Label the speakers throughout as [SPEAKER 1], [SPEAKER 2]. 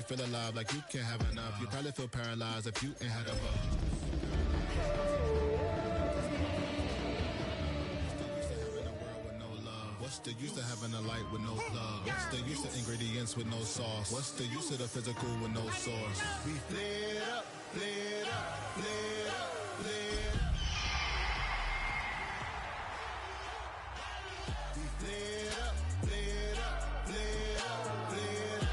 [SPEAKER 1] feel alive like you can't have enough. You probably feel paralyzed if you ain't had a buzz. What's the use of having a light with no plug? What's the use of ingredients with no sauce? What's the use of the physical with no source? We flared up, flared up, flared up, flared up. We flared up, flared up, flared up, flared up.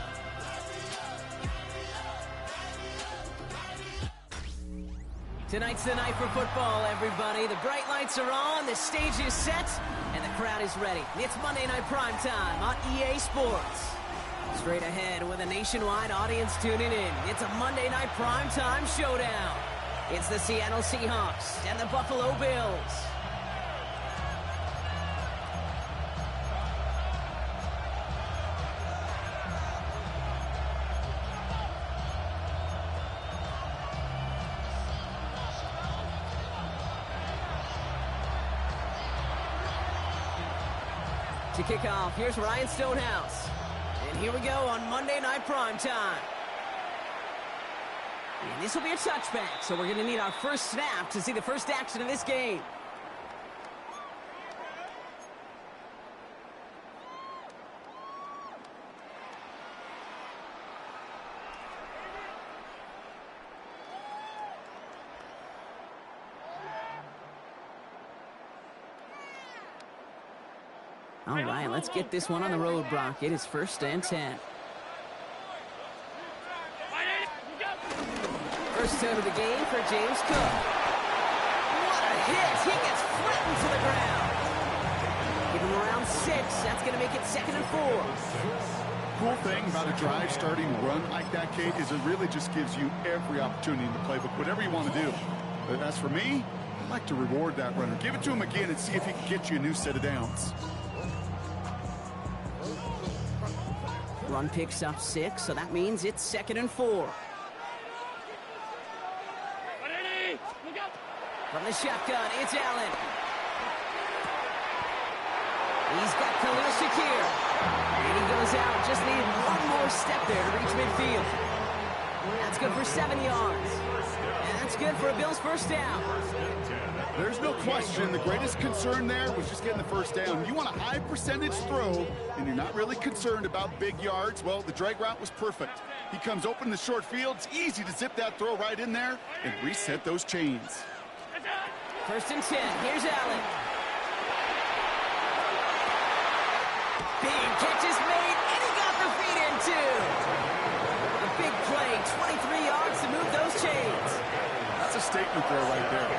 [SPEAKER 2] Tonight's the night for football, everybody. The bright lights are on, the stage is set, and the crowd is ready. It's Monday Night Primetime on EA Sports. Straight ahead with a nationwide audience tuning in. It's a Monday Night Primetime showdown. It's the Seattle Seahawks and the Buffalo Bills. To kick off, here's Ryan Stonehouse. And here we go on Monday Night Primetime. And this will be a touchback, so we're going to need our first snap to see the first action of this game. All right, let's get this one on the road, Brock. It is 1st and 10. First turn of the game for James Cook. What a hit! He gets flattened to the ground. Give him around 6. That's going to make it 2nd and 4.
[SPEAKER 3] Cool thing about a drive starting a run like that, Kate, is it really just gives you every opportunity in the playbook, whatever you want to do. But as for me, I'd like to reward that runner. Give it to him again and see if he can get you a new set of downs.
[SPEAKER 2] Run picks up 6, so that means it's 2nd and 4. From the shotgun, it's Allen. He's got Khalil Shakir. And he goes out. Just needed one more step there to reach midfield. That's good for 7 yards. And that's good for a Bills first down.
[SPEAKER 3] There's no question the greatest concern there was just getting the first down. You want a high percentage throw, and you're not really concerned about big yards. Well, the drag route was perfect. He comes open in the short field. It's easy to zip that throw right in there and reset those chains.
[SPEAKER 2] 1st and 10. Here's Allen. Big catch is made, and he got the feet in, too. A big play, 23 yards to move those chains.
[SPEAKER 3] That's a statement throw right there.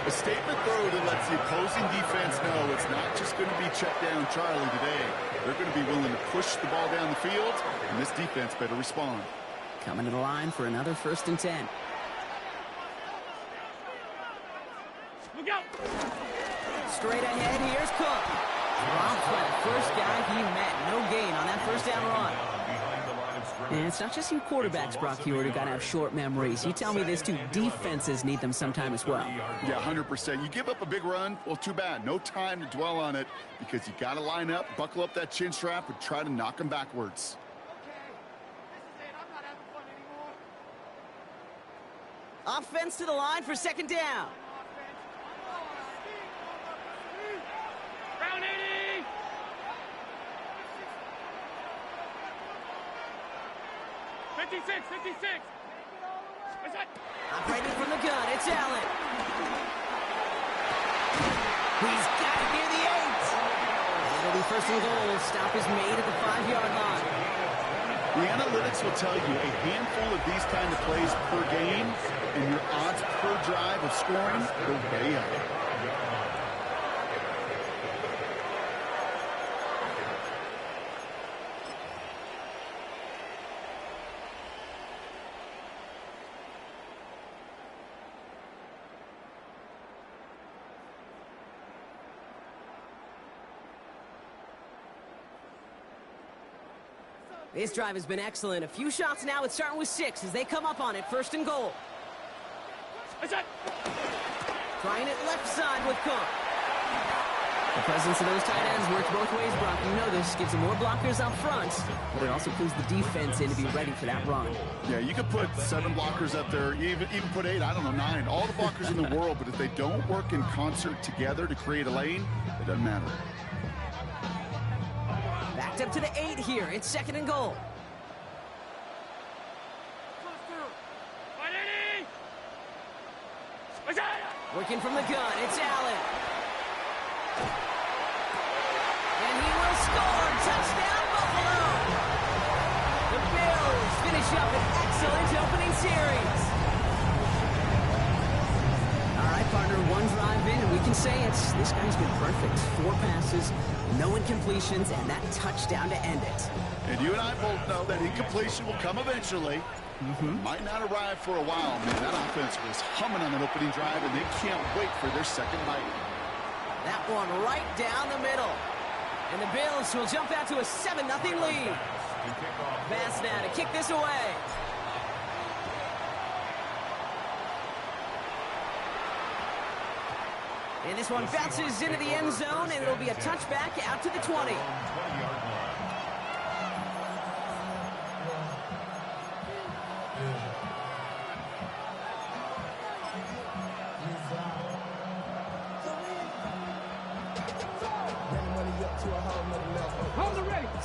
[SPEAKER 3] A statement throw that lets the opposing defense know it's not just going to be check down Charlie today. They're going to be willing to push the ball down the field, and this defense better respond.
[SPEAKER 2] Coming to the line for another 1st and 10. Straight ahead, here's Cook. Dropped by the first guy he met. No gain on that first down run. And it's not just you quarterbacks, Brock Hewitt, who got to have short memories. You tell me this too, defenses need them sometime as well.
[SPEAKER 3] Yeah, 100%. You give up a big run, well, too bad. No time to dwell on it because you got to line up, buckle up that chin strap, and try to knock them backwards.
[SPEAKER 2] Offense to the line for 2nd down.
[SPEAKER 4] 56.
[SPEAKER 2] Operating from the gun, it's Allen. He's got it near the 8. It'll be 1st and goal. Stop is made at the 5-yard line.
[SPEAKER 3] The analytics will tell you a handful of these kind of plays per game, and your odds per drive of scoring go way up.
[SPEAKER 2] This drive has been excellent. A few shots now. It's starting with 6 as they come up on it. 1st and goal. Trying it left side with Cook. The presence of those tight ends works both ways, Brock. You know this. Gives them more blockers up front, but it also clues the defense in to be ready for that run.
[SPEAKER 3] Yeah, you could put 7 blockers up there, even put 8, I don't know, 9. All the blockers in the world, but if they don't work in concert together to create a lane, it doesn't matter.
[SPEAKER 2] Backed up to the 8 here. It's 2nd and goal. Working from the gun, it's Allen. And he will score. Touchdown, Buffalo. The Bills finish up an excellent opening series. All right, partner, 1 drive in, and we can say this guy's been perfect. 4 passes, no incompletions, and that touchdown to end it.
[SPEAKER 3] And you and I both know that incompletion will come eventually. Might not arrive for a while. Man, that offense was humming on that opening drive, and they can't wait for their second bite.
[SPEAKER 2] That one right down the middle. And the Bills will jump out to a 7-0 lead. Bass now to kick this away. And this one bounces into the end zone, and it'll be a touchback out to the 20.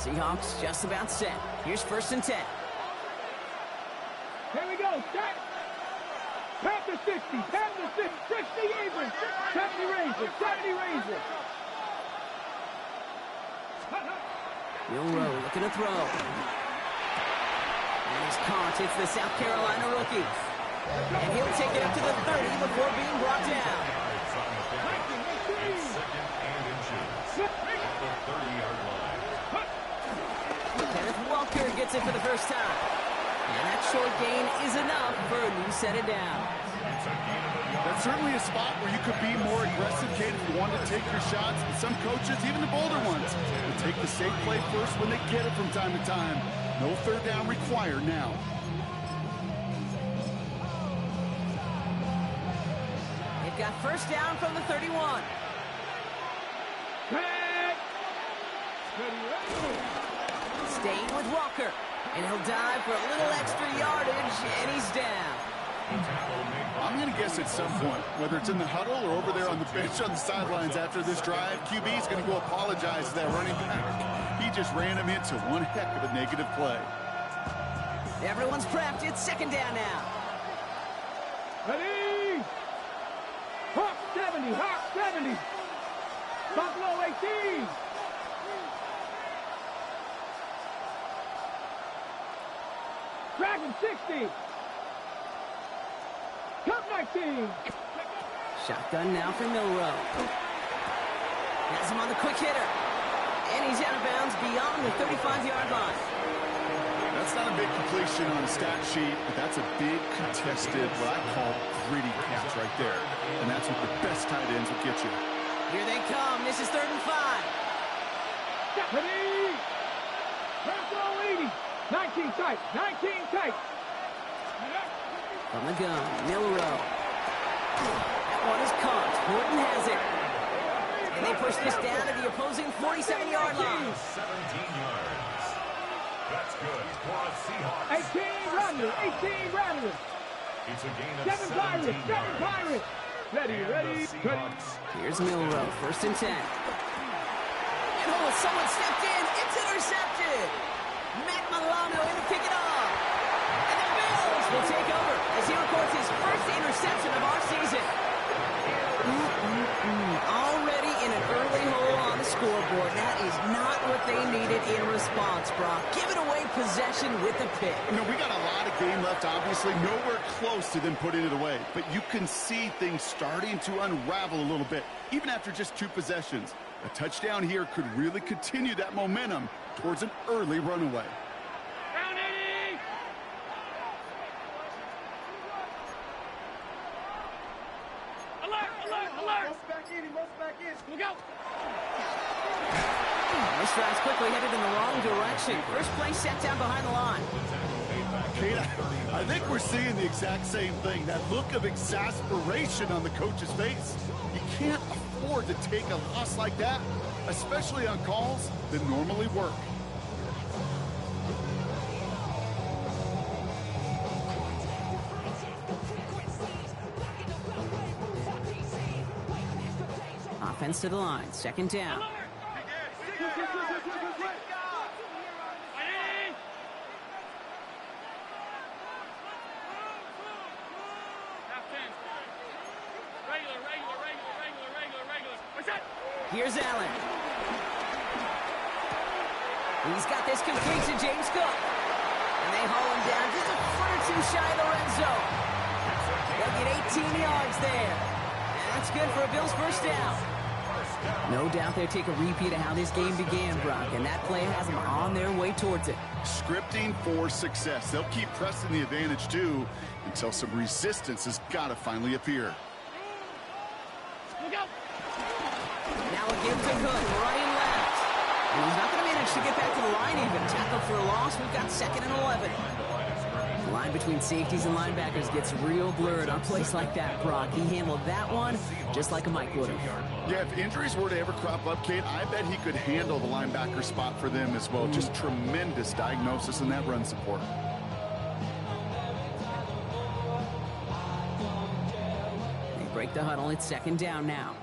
[SPEAKER 2] Seahawks just about set. Here's 1st and 10.
[SPEAKER 4] Here we go. Set. Panther 60. Panther 60. 60 even. 70 raises. 70 raises.
[SPEAKER 2] Milroe looking to throw. And he's caught. It's the South Carolina rookie. And he'll take it up to the 30 before being brought down. Walker gets it for the first time. And that short gain is enough for a new set of downs.
[SPEAKER 3] That's certainly a spot where you could be more aggressive, kid, if you want to take your shots. And some coaches, even the bolder ones, will take the safe play first when they get it from time to time. No 3rd down required now.
[SPEAKER 2] They've got 1st down from the 31. Staying with Walker, and he'll dive for a little extra yardage, and he's down.
[SPEAKER 3] I'm going to guess at some point, whether it's in the huddle or over there on the bench on the sidelines after this drive, QB is going to go apologize to that running back. He just ran him into one heck of a negative play.
[SPEAKER 2] Everyone's prepped. It's 2nd down now.
[SPEAKER 4] Ready? Hawk 70. Hawk 70. Buffalo 18. Dragon 60. Cup 19.
[SPEAKER 2] Shotgun now for Milroe. Has him on the quick hitter. And he's out of bounds beyond the 35-yard line.
[SPEAKER 3] That's not a big completion on the stat sheet, but that's a big contested, what I call gritty catch right there. And that's what the best tight ends will get you.
[SPEAKER 2] Here they come. This is 3rd and 5.
[SPEAKER 4] Ready? Buffalo 80. 19 tight. 19 tight.
[SPEAKER 2] From the gun, Milroe. That one is caught. Horton has it. And they push this down to the opposing 47-yard line.
[SPEAKER 5] 17 yards. That's good for a Seahawks.
[SPEAKER 4] 18 runners. 18 runners.
[SPEAKER 5] It's a gain of
[SPEAKER 4] 7 Pirates. 7 Pirates. Ready.
[SPEAKER 2] Here's Milroe. 1st and 10. And someone stepped in. It's intercepted. Matt Milano in to pick it off. And the Bills will take over as he records his 1st interception of our season. Already in an early hole on the scoreboard. That is not what they needed in response, Brock. Giving away possession with a pick.
[SPEAKER 3] You know, we got a lot of game left, obviously. Nowhere close to them putting it away. But you can see things starting to unravel a little bit, even after just 2 possessions. A touchdown here could really continue that momentum towards an early runaway.
[SPEAKER 4] Down 80. Alert. Most back in. Look out.
[SPEAKER 2] This drive's quickly headed in the wrong direction. First play set down behind the line.
[SPEAKER 3] Kate, I think we're seeing the exact same thing. That look of exasperation on the coach's face. You can't afford to take a loss like that, especially on calls that normally work.
[SPEAKER 2] Offense to the line, second down. Here's Allen. He's got this complete to James Cook. And they haul him down just a foot or two shy of the red zone. They'll get 18 yards there. And that's good for a Bills first down. No doubt they'll take a repeat of how this game began, Brock, and that play has them on their way towards it.
[SPEAKER 3] Scripting for success. They'll keep pressing the advantage, too, until some resistance has got to finally appear.
[SPEAKER 2] Now a give to Cook, running left. And he's not going to manage to get back to the line even. Tackle for a loss. We've got 2nd and 11. The line between safeties and linebackers gets real blurred on plays like that, Brock. He handled that one just like a Mike would have.
[SPEAKER 3] Yeah, if injuries were to ever crop up, Kate, I bet he could handle the linebacker spot for them as well. Just tremendous diagnosis in that run support.
[SPEAKER 2] They break the huddle. It's 2nd down now.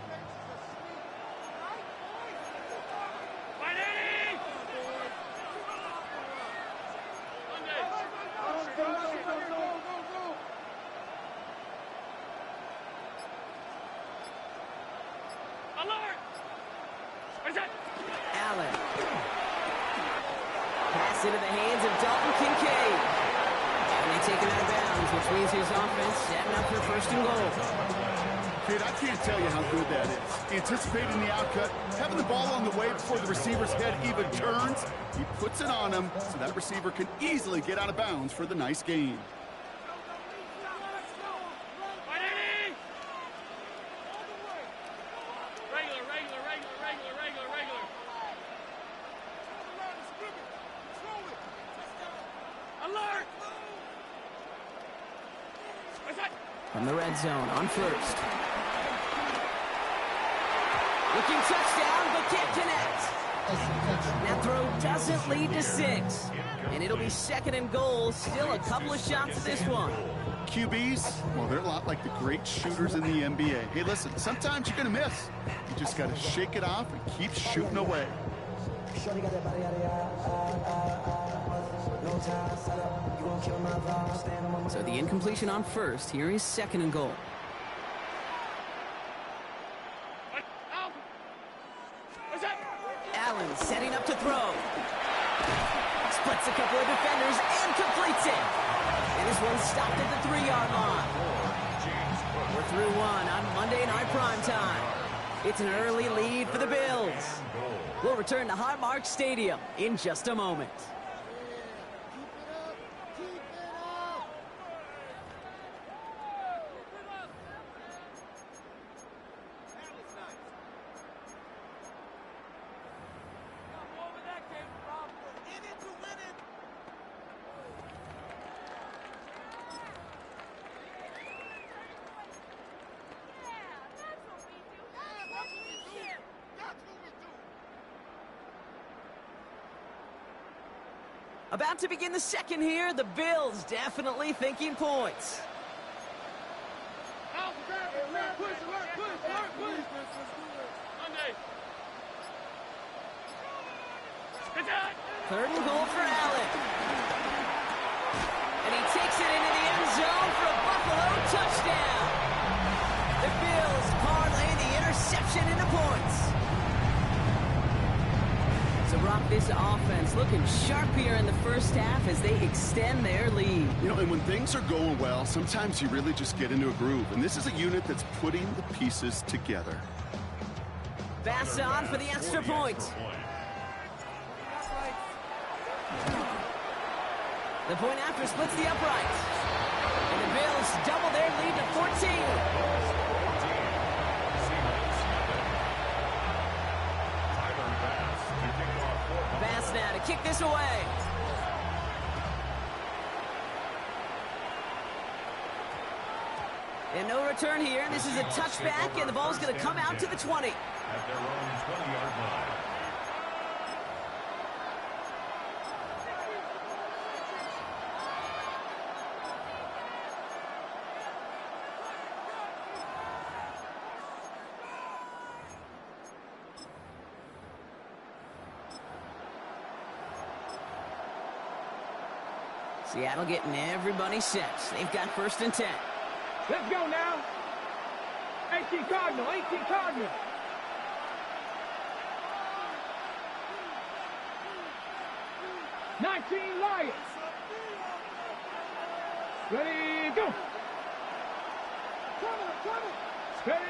[SPEAKER 2] Allen. Pass into the hands of Dalton Kincaid. And they take it out of bounds, which means his offense setting up for 1st and goal.
[SPEAKER 3] Kid, I can't tell you how good that is. Anticipating the outcut, having the ball on the way before the receiver's head even turns. He puts it on him so that receiver can easily get out of bounds for the nice gain.
[SPEAKER 2] From the red zone on 1st. Looking touchdown, but can't connect. That throw doesn't lead to 6. And it'll be 2nd and goal. Still a couple of shots at this one.
[SPEAKER 3] QBs, well, they're a lot like the great shooters in the NBA. Hey, listen, sometimes you're going to miss. You just got to shake it off and keep shooting away.
[SPEAKER 2] So the incompletion on 1st. Here is 2nd and goal. Allen setting up to throw. Splits a couple of defenders and completes it. And this one stopped at the 3-yard line. We're through one on Monday Night Primetime. It's an early lead for the Bills. We'll return to Highmark Stadium in just a moment. About to begin the 2nd here. The Bills definitely thinking points. Third and goal for Allen. And he takes it into the end zone for a Buffalo touchdown. The Bills parlay the interception into points. So, Brock, this offense looking sharp here in the first half as they extend their lead.
[SPEAKER 3] You know, and when things are going well, sometimes you really just get into a groove. And this is a unit that's putting the pieces together.
[SPEAKER 2] Pass on for the extra point. The point after splits the upright. And the Bills double their lead to 14. Pass now to kick this away. And no return here. This is a touchback, and the ball's going to come out to the 20.
[SPEAKER 5] At their own 20-yard line.
[SPEAKER 2] Seattle getting everybody set. They've got 1st and 10.
[SPEAKER 4] Let's go now. 18 Cardinal, 18 Cardinal. Lions. Ready, go. Ready.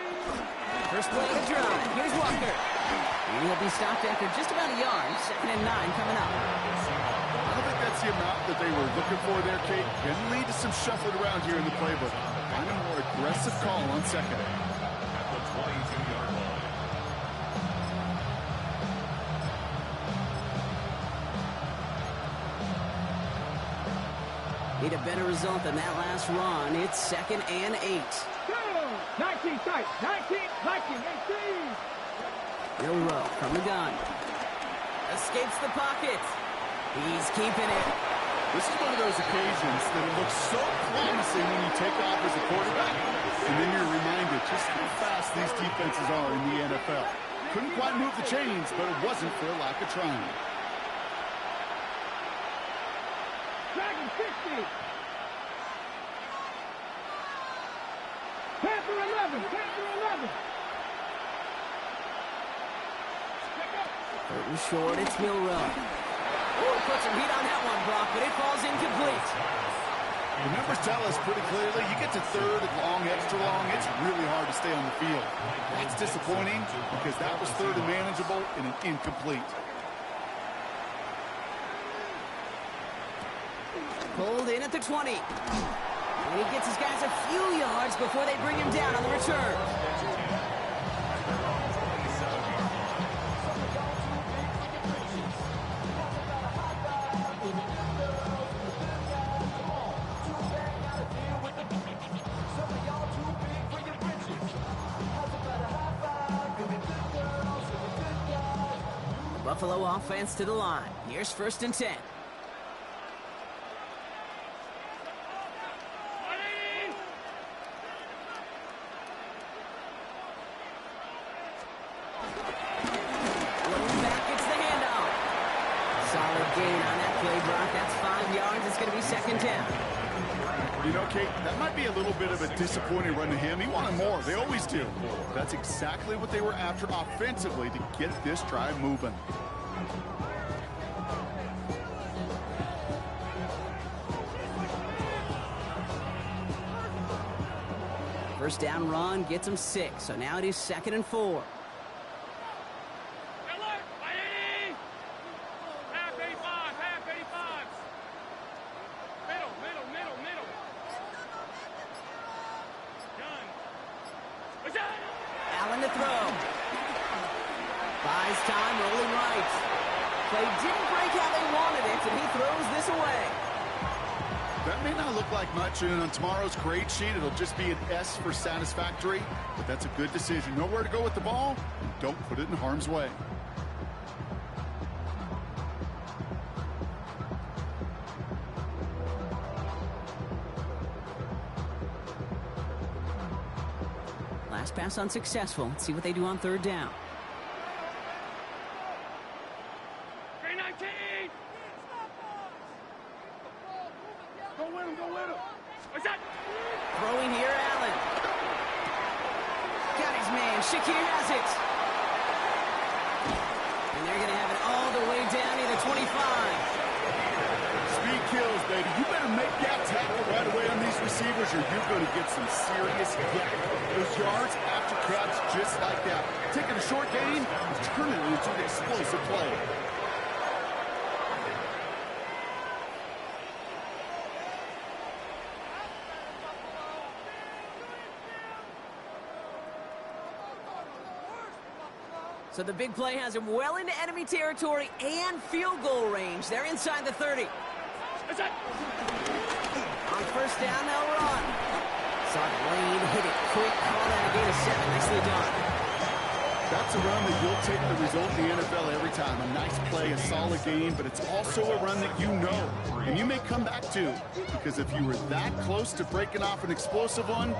[SPEAKER 2] First play of the drive. Here's Walker. He'll be stopped after just about a yard. 2nd and 9 coming up.
[SPEAKER 3] I don't think that's the amount that they were looking for there, Kate. Can lead to some shuffling around here in the playbook. Find a more aggressive call on 2nd.
[SPEAKER 5] At the 22-yard line.
[SPEAKER 2] Need a better result than that last run. It's 2nd and 8.
[SPEAKER 4] 19 tight. 19, 18.
[SPEAKER 2] Bill Rowe from the gun. Escapes the pocket. He's keeping it.
[SPEAKER 3] This is one of those occasions that it looks so promising when you take off as a quarterback, and then you're reminded just how fast these defenses are in the NFL. Couldn't quite move the chains, but it wasn't for a lack of trying.
[SPEAKER 4] Dragon 60. Panther 11. Panther 11.
[SPEAKER 2] Third and short, it's Milrow. Oh, he puts some heat on that one, Brock, but it falls incomplete.
[SPEAKER 3] The numbers tell us pretty clearly, you get to 3rd and long, extra long, it's really hard to stay on the field. That's disappointing because that was 3rd and manageable and an incomplete.
[SPEAKER 2] Pulled in at the 20. And he gets his guys a few yards before they bring him down on the return. The Buffalo offense to the line. Here's 1st and 10.
[SPEAKER 3] You know, Kate, that might be a little bit of a disappointing run to him. He wanted more. They always do. That's exactly what they were after offensively to get this drive moving.
[SPEAKER 2] First down run gets him 6, so now it is 2nd and 4. Allen to throw. Buys time, rolling right. Play didn't break how they wanted it, and he throws this away.
[SPEAKER 3] That may not look like much, and on tomorrow's grade sheet, it'll just be an S for satisfactory, but that's a good decision. Know where to go with the ball, and don't put it in harm's way.
[SPEAKER 2] Last pass unsuccessful. Let's see what they do on 3rd down.
[SPEAKER 4] 319. Go with him, go with him. What's that?
[SPEAKER 2] Throwing here, Allen. Got his man. Shakir has it. And they're going to have it all the way down to the 25.
[SPEAKER 3] Speed kills, baby. You better make that tackle right away on these receivers or you're going to get some serious hit. Those yards after catch just like that. Taking a short gain, turning it into an explosive play.
[SPEAKER 2] So the big play has him well into enemy territory and field goal range. They're inside the 30. On 1st down, they'll run. Saw the lane, hit it quick, call that a gain of 7. Nicely done.
[SPEAKER 3] That's a run that you'll take the result in the NFL every time. A nice play, a solid game, but it's also a run that you know, and you may come back to, because if you were that close to breaking off an explosive one,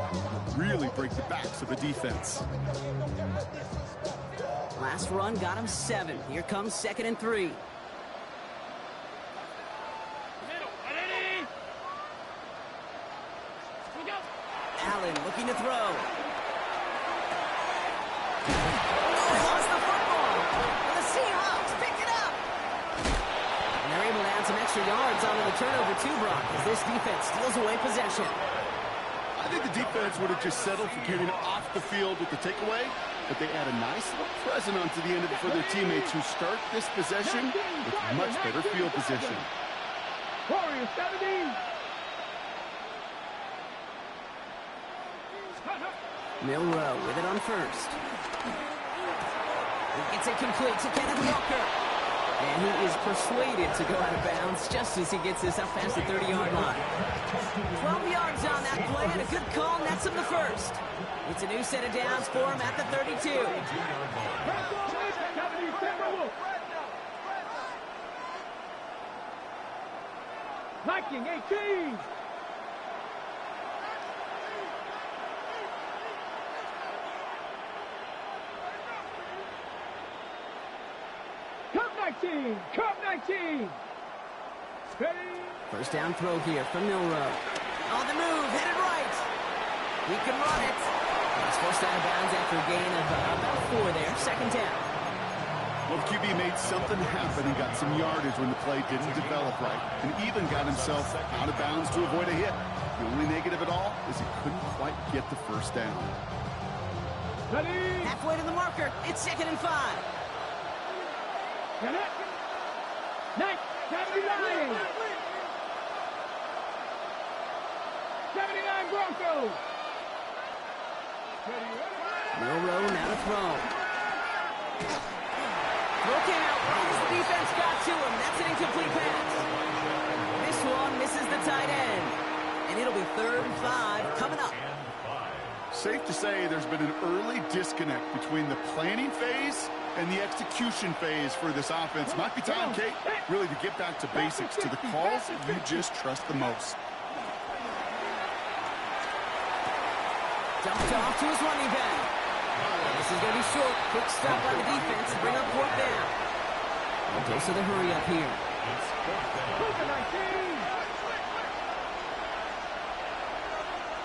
[SPEAKER 3] really break the backs of the defense.
[SPEAKER 2] Last run got him 7. Here comes 2nd and 3. Allen looking to throw. Lost the football. And the Seahawks pick it up. And they're able to add some extra yards onto the turnover too, Brock, as this defense steals away possession.
[SPEAKER 3] I think the defense would have just settled for getting off the field with the takeaway, but they add a nice little present onto the end of it for their teammates who start this possession with much better field position.
[SPEAKER 4] Warriors 70.
[SPEAKER 2] Milroe with it on first. He gets it complete to Kenneth Walker. And he is persuaded to go out of bounds just as he gets this up past the 30-yard line. 12 yards on that play, and a good call nets him the first. It's a new set of downs for him at the 32.
[SPEAKER 4] Viking 18. Cup 19. Ready.
[SPEAKER 2] First down throw here from Milroe. On the move, headed right. He can run it. He's forced out of bounds after a gain of about 4 there. 2nd down.
[SPEAKER 3] Well, the QB made something happen and got some yardage when the play didn't develop right, and even got himself out of bounds to avoid a hit. The only negative at all is he couldn't quite get the first down.
[SPEAKER 4] Ready.
[SPEAKER 2] Halfway to the marker. It's 2nd and 5.
[SPEAKER 4] Get it. 79. 79 Broncos.
[SPEAKER 2] Milroe now to throw. Look out. The defense got to him. That's an incomplete pass. This one misses the tight end. And it'll be 3rd and 5 coming up.
[SPEAKER 3] Safe to say there's been an early disconnect between the planning phase and the execution phase for this offense. Might be time, Kate, really to get back to basics, to the calls that you just trust the most.
[SPEAKER 2] Dumped off to his running back. This is going to be short. Quick stop by the defense to bring up 4th down. A dose of the hurry up here.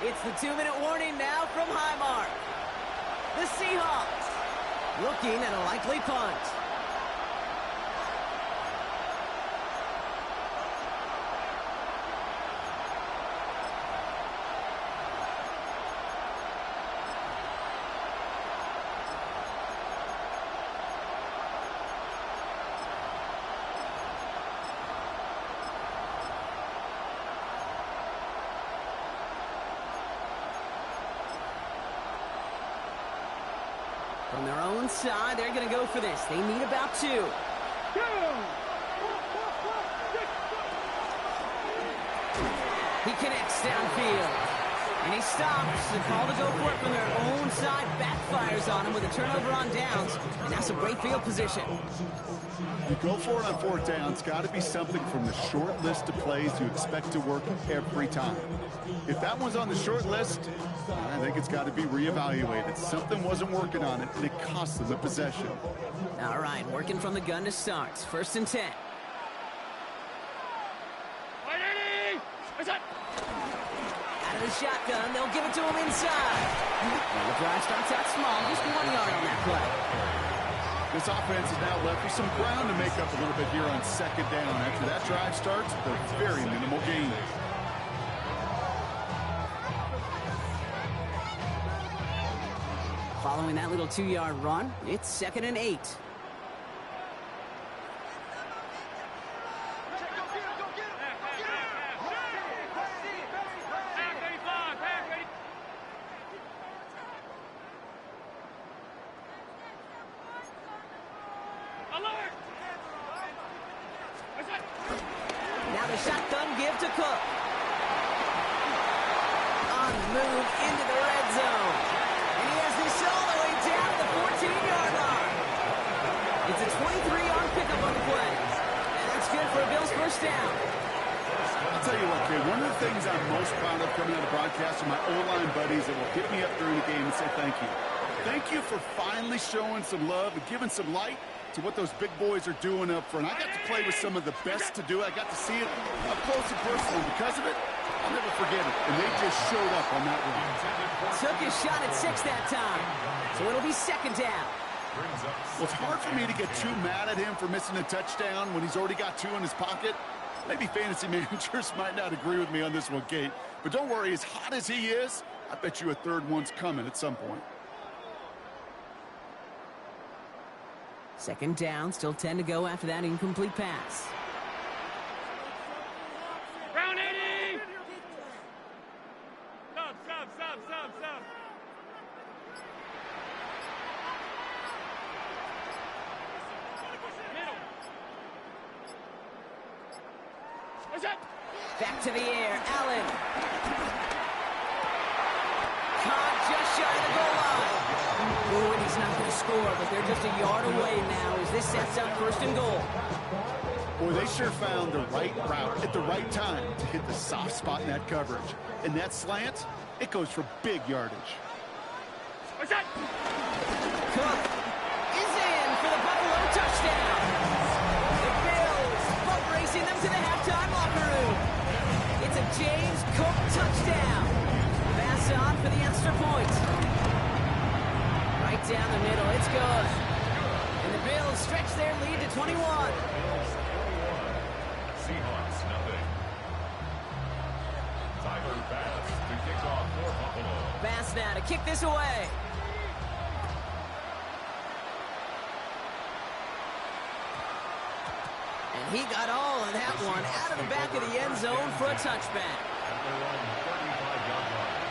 [SPEAKER 2] It's the 2-minute warning now from Highmark. The Seahawks looking at a likely punt. From their own side, they're going to go for this. They need about 2. He connects downfield. And he stops. The call to go for it from their own side backfires on him with a turnover on downs. And that's some great field position.
[SPEAKER 3] You go for it on 4th down. It's got to be something from the short list of plays you expect to work every time. If that one's on the short list, I think it's got to be reevaluated. Something wasn't working on it, and it cost them the possession.
[SPEAKER 2] All right, working from the gun to start. 1st and 10. Out of the shotgun, they'll give it to him inside. Well, the drive starts out small, just 1 yard on that play.
[SPEAKER 3] This offense is now left with some ground to make up a little bit here on 2nd down. After that drive starts, they're very minimal gain.
[SPEAKER 2] Following that little 2-yard run, it's 2nd and 8. Now the shotgun give to Cook. on the move into the red zone. And he has this all the way down to the 14-yard line. It's a 23-yard pickup on the play. And that's good for a Bills first down.
[SPEAKER 3] I'll tell you what, kid, one of the things I'm most proud of coming out of broadcast are my O-line buddies that will hit me up during the game and say thank you. Thank you for finally showing some love and giving some light to what those big boys are doing up front. I got to play with some of the best to do it. I got to see it up close and personal. And because of it, I'll never forget it. And they just showed up on that run.
[SPEAKER 2] Took his shot at 6 that time. So it'll be second down.
[SPEAKER 3] Well, it's hard for me to get too mad at him for missing a touchdown when he's already got 2 in his pocket. Maybe fantasy managers might not agree with me on this one, Kate. But don't worry, as hot as he is, I bet you a third one's coming at some point.
[SPEAKER 2] Second down, still 10 to go after that incomplete pass.
[SPEAKER 4] Round 80! Stop. Middle. What's that?
[SPEAKER 2] Back to the air, Allen. Caught just shy of the goal line. Oh, and he's not going to score, but they're just a yard away now as this sets up first and goal.
[SPEAKER 3] Boy, they sure found the right route at the right time to hit the soft spot in that coverage. And that slant, it goes for big yardage.
[SPEAKER 4] What's that?
[SPEAKER 2] Cook is in for the Buffalo touchdown. The Bills boat racing them to the halftime locker room. It's a James Cook touchdown. Pass on for the extra point. Right down the middle, it's good. And the Bills stretch their lead to 21.
[SPEAKER 5] Seahawks, nothing. Tyler Bass to kick off for Buffalo.
[SPEAKER 2] Bass now to kick this away. And he got all of that one out of the back of the end zone for a touchback.
[SPEAKER 5] At their own 35-yard line.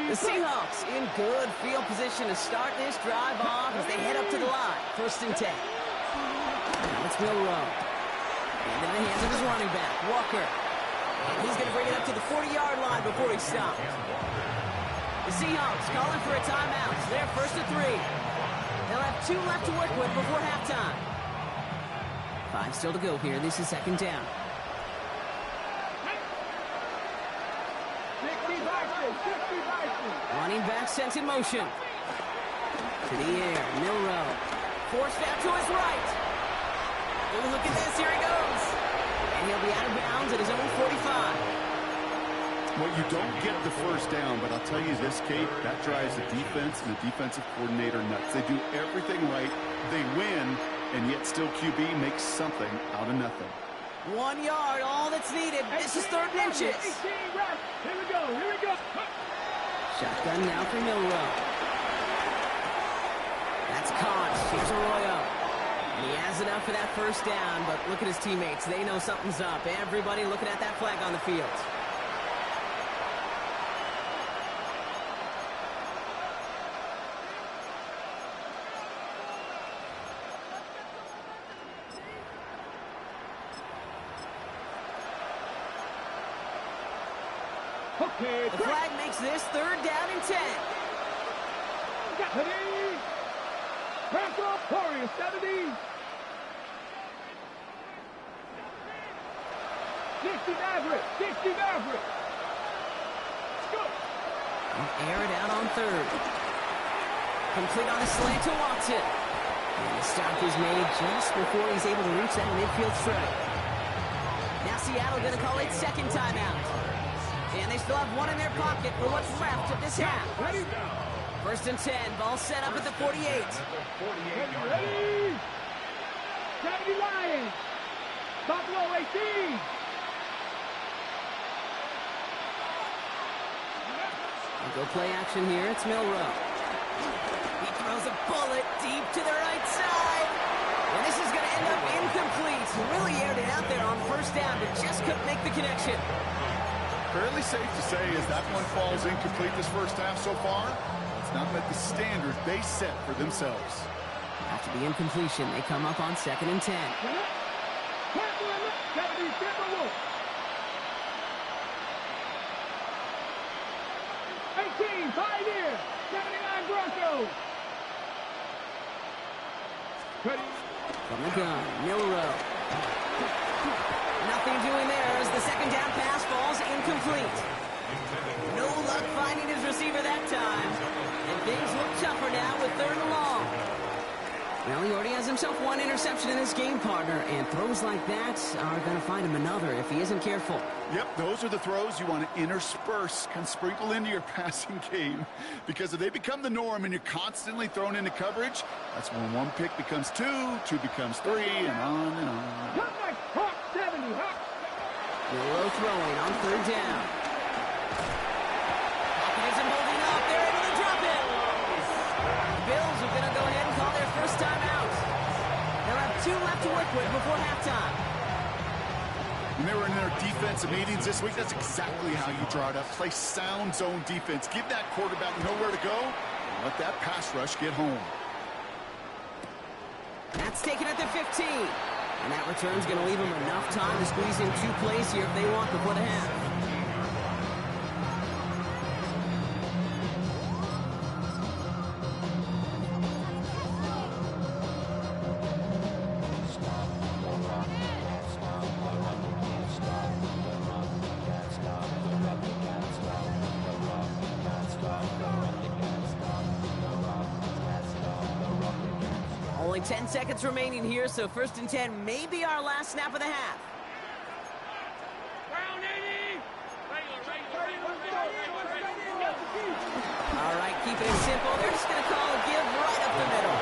[SPEAKER 2] The Seahawks in good field position to start this drive off as they head up to the line. First and 10. Now it's Milrow. And in the hands of his running back, Walker. And he's going to bring it up to the 40-yard line before he stops. The Seahawks calling for a timeout. So they're first and 3. They'll have 2 left to work with before halftime. 5 still to go here. This is second down. Running back sent in motion. To the air, Milrow. Forced out to his right. Oh, look at this, here he goes. And he'll be out of bounds at his own 45.
[SPEAKER 3] Well, you don't get the first down, but I'll tell you this, Kate, that drives the defense and the defensive coordinator nuts. They do everything right. They win, and yet still QB makes something out of nothing.
[SPEAKER 2] 1 yard, all that's needed. This is third and inches.
[SPEAKER 4] Here we go.
[SPEAKER 2] Shotgun now for Milrow. That's caught. Here's Arroyo. And he has enough for that first down, but look at his teammates. They know something's up. Everybody looking at that flag on the field.
[SPEAKER 4] Okay,
[SPEAKER 2] The flag makes this third down and 10.
[SPEAKER 4] ready. Crack up, Warrior 70. 60 Maverick. Let's go.
[SPEAKER 2] Air it out on third. Complete on a slant to Watson. And the stop is made just before he's able to reach that midfield strike. Now Seattle going to call it second timeout. And they still have 1 in their pocket for what's left of this half.
[SPEAKER 4] Ready.
[SPEAKER 2] First and 10. Ball set up at the 48.
[SPEAKER 4] Ready. 70 Lions. Buffalo 18.
[SPEAKER 2] Go play action here. It's Milrow. He throws a bullet deep to the right side. And this is going to end up incomplete. He really aired it out there on first down, but just couldn't make the connection.
[SPEAKER 3] fairly safe to say as that one falls incomplete this first half so far, it's not met the standard they set for themselves.
[SPEAKER 2] After the incompletion, they come up on 2nd and 10.
[SPEAKER 4] 18, Pioneer, 79 Broncos.
[SPEAKER 2] From the gun, Milrow. Nothing doing there as the second down pass falls incomplete. No luck finding his receiver that time. And things look tougher now with 3rd and long. Well, he already has himself one interception in this game, partner, and throws like that are going to find him another if he isn't careful.
[SPEAKER 3] Yep, those are the throws you want to intersperse, can sprinkle into your passing game. Because if they become the norm and you're constantly thrown into coverage, that's when one pick becomes two becomes three, and on and on.
[SPEAKER 2] Milrow throwing on 3rd down. Hawkins isn't holding up. They're able to drop it. The Bills are going to go ahead and call their first time out. They'll have 2 left to work with before halftime.
[SPEAKER 3] When they were in their defensive meetings this week, that's exactly how you draw it up. Play sound zone defense. Give that quarterback nowhere to go, and let that pass rush get home.
[SPEAKER 2] That's taken at the 15. And that return's going to leave them enough time to squeeze in 2 plays here if they want before the half. Only 10 seconds remaining here, so 1st and 10 may be our last snap of the half. All right, keeping it simple. They're just going to call a give right up the middle.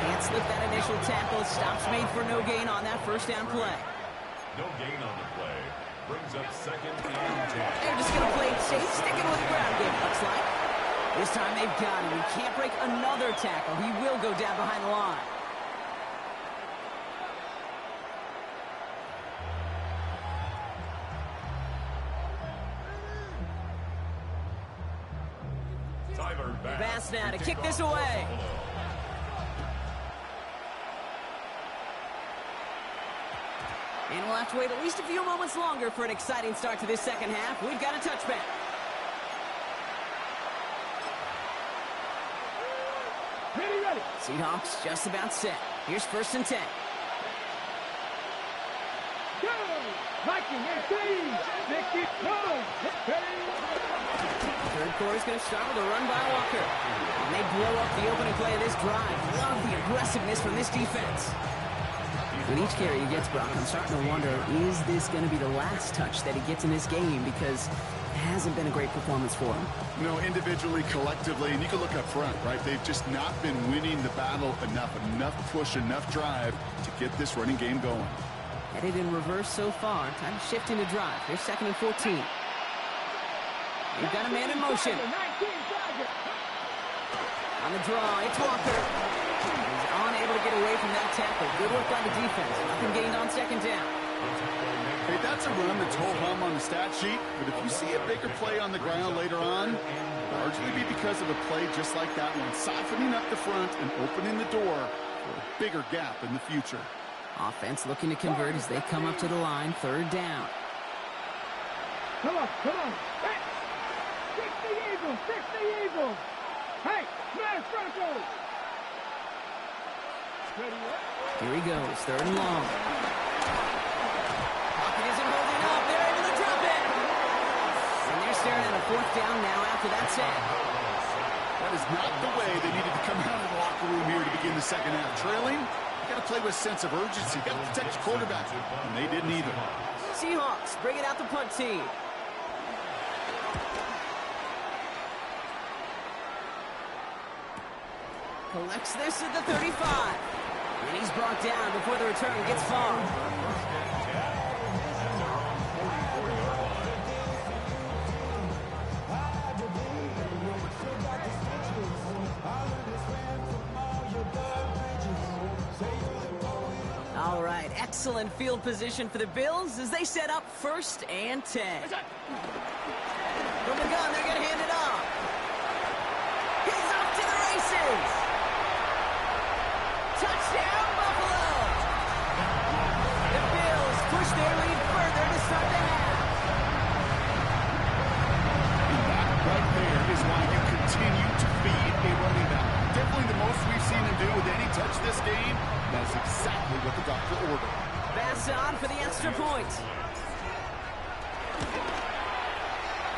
[SPEAKER 2] Can't slip that initial tackle. Stops made for no gain on that 1st down play.
[SPEAKER 5] No gain on the play. Brings up 2nd and 10.
[SPEAKER 2] They're just going to play it safe, sticking with the ground game, looks like. This time they've got him. He can't break another tackle. He will go down behind the line. Bass now to kick this away. And we'll have to wait at least a few moments longer for an exciting start to this second half. We've got a touchback.
[SPEAKER 4] Ready.
[SPEAKER 2] Seahawks just about set. Here's 1st and 10.
[SPEAKER 4] Go! Viking and Steve! 60,
[SPEAKER 2] Third quarter's going to start with a run by Walker. And they blow up the opening play of this drive. Love the aggressiveness from this defense. With each carry he gets, Brock, I'm starting to wonder, is this going to be the last touch that he gets in this game? Because it hasn't been a great performance for him.
[SPEAKER 3] No, individually, collectively, and you can look up front, right? They've just not been winning the battle enough push, enough drive to get this running game going.
[SPEAKER 2] Headed in reverse so far. Time to shift into drive. Here's 2nd and 14. You've got a man in motion. On the draw, it's Walker. He's unable to get away from that tackle. Good work by the defense. Nothing gained on 2nd down.
[SPEAKER 3] Hey, that's a run that's ho-hum on the stat sheet, but if you see a bigger play on the ground later on, largely be because of a play just like that one, softening up the front and opening the door for a bigger gap in the future.
[SPEAKER 2] Offense looking to convert as they come up to the line. 3rd down.
[SPEAKER 4] Come on. Hey! 60 Eagles! Hey, smash Broncos!
[SPEAKER 2] Here he goes, 3rd and long. Hawkins isn't holding up. They're able to drop it. And they're staring at a 4th down now after that set.
[SPEAKER 3] That is not the way they needed to come out of the locker room here to begin the second half. Trailing, you got to play with a sense of urgency. You got to protect your quarterback, and they didn't either.
[SPEAKER 2] Seahawks bringing out the punt team. Collects this at the 35. And he's brought down before the return gets far. All right, excellent field position for the Bills as they set up 1st and 10.
[SPEAKER 3] this game, that's exactly what the doctor ordered.
[SPEAKER 2] Pass on for the extra point.